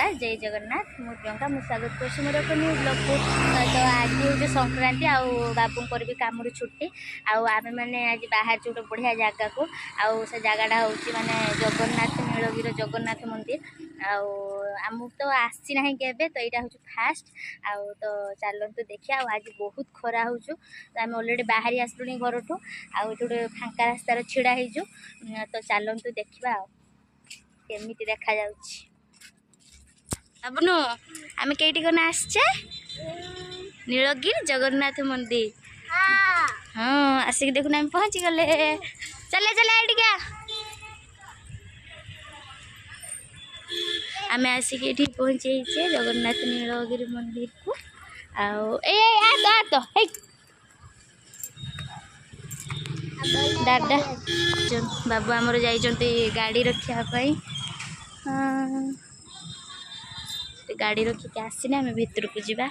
नमस्कार जय जगन्नाथ मु प्रियंका मु स्वागत कर मोर एक न्यू ब्लॉग को। तो आज हूँ संक्रांति आउ बाबूंकर भी काम छुट्टी आम मैंने आज बाहर गोटे बढ़िया जगह को आउ से जगहटा हूँ माने जगन्नाथ नीलगिरी जगन्नाथ मंदिर आमु तो आसी ना के तो यहाँ हूँ फास्ट आउ तो चलतु देखिए आज बहुत खरा हो आम अलरेडी बाहरी आसलुनी घर ठू आउ गोटे फांका रास्तार छिड़ा हो तो चलतु देखा केमिति देखा जाउछि अबनु आमे केटी कोना आछे नीलगिरी जगन्नाथ मंदिर। हाँ आसिक देखुन आम पहुँच गले चले चले एटिका आमे आसिक एठी पहुँचे जगन्नाथ नीलगिरी मंदिर को आउ ए आ तो हे दादा बाबू आमर जाइचंती गाड़ी रखिया पई गाड़ी रखिक आसने आम भितर को जावा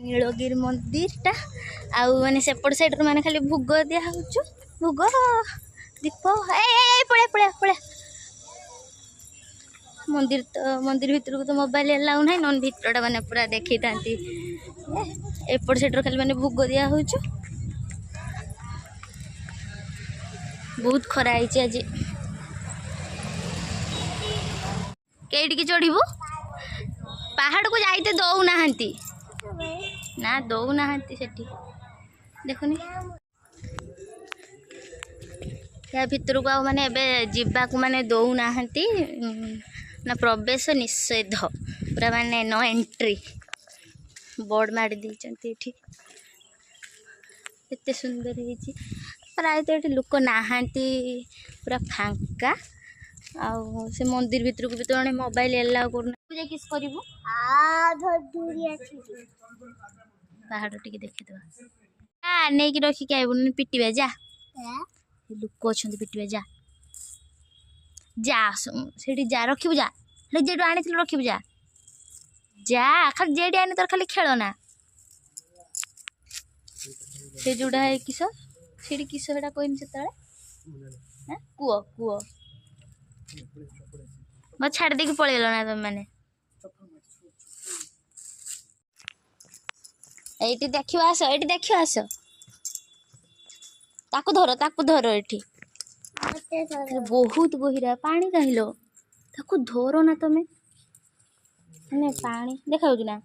नीलगिरी मंदिरटा आउ मैंने सेपट साइड मैंने खाली भोग दिया भोग दीप पड़े पड़े पड़े मंदिर तो मंदिर भितर को तो मोबाइल अलाउ ना नन भितरटा मैंने पूरा देखी था एपट साइड खाली मैंने भोग दिया बहुत खरा है आज कईटी चढ़ू पहाड़ को जाइते दौना ना दौना सेठी देखुनी या भितर को माने जीवा को माने दौना ना प्रवेश निषेध पूरा माने नो एंट्री बोर्ड मारी देते एते सुंदर है प्राय तो ये लोक नहांती पूरा फांका आउ से मंदिर भितर को भी तो मोबाइल अलाउ करना पूजा किस करिवो पहाड़ टिके देखि दवा आ नै कि रखि के आइबो पिटिबे जा लोक अछंती पिटिबे जा जा सेठी जा रखिबो जा ले जेडो आनिथिल रखिबो जा जा खाली जेडी आनि तर खाली खेलना से जुड़ा है किस सेठी किस हेडा कोइन से तळे हैं कुओ कुओ मैं छाड़ दे पलैल ना तुम मैंने ये देख आस धर ये बहुत गहिरा पानी कहलो ताकू धर ना तुम मैंने पानी देखा ना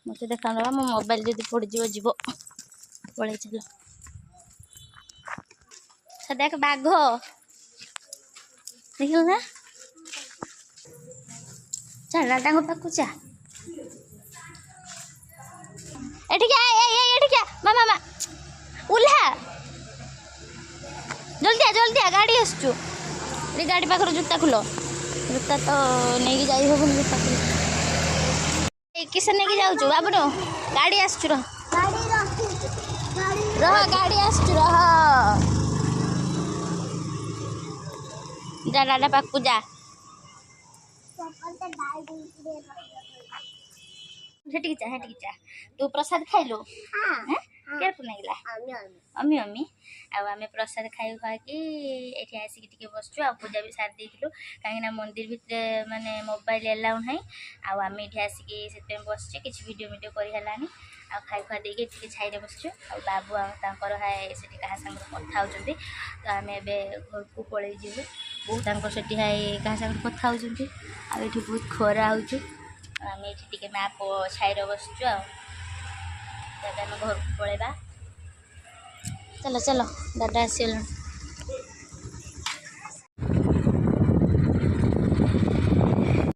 मत देखा ना मो मोबाइल जब पड़ जीव पड़े चलो देख बाघ देखिल ना चल दादा पाक जा एठिका मामा उल्हा जल्दी आ गाड़ी आसचु गाड़ी पाखर जूता खुल जूता तो नहीं जाई हो जूता खुल किस नहीं जाऊँ बाबू गाड़ी आसचु रह गाड़ी आसचु रह जा दादा पाक जा जा तू प्रसाद खाइलो के पुनैला अम्मी अम्मी आमे प्रसाद खाई खा कि एठी आसिक टिके बसचु आ पूजा भी सार देथिलु काहे मंदिर भितर माने मोबाइल अलाउ नाही आमे एठी आसिक सेते बसचे किछ वीडियो करि हलानी आ खाई खा देके टिके छाइरे बसचु आ बाबू तांकर हाय सेठी कहा संग कथा होचंती तो आमे बे घर को पळै जिवु बहुत तांकर सेठी हाय कहा संग कथा होचंती आ एठी बहुत खरा होचु आमे एठी टिके मैप छाइरे बसचु आ दादा घर को पळैबा चलो चलो दादा आसिलन।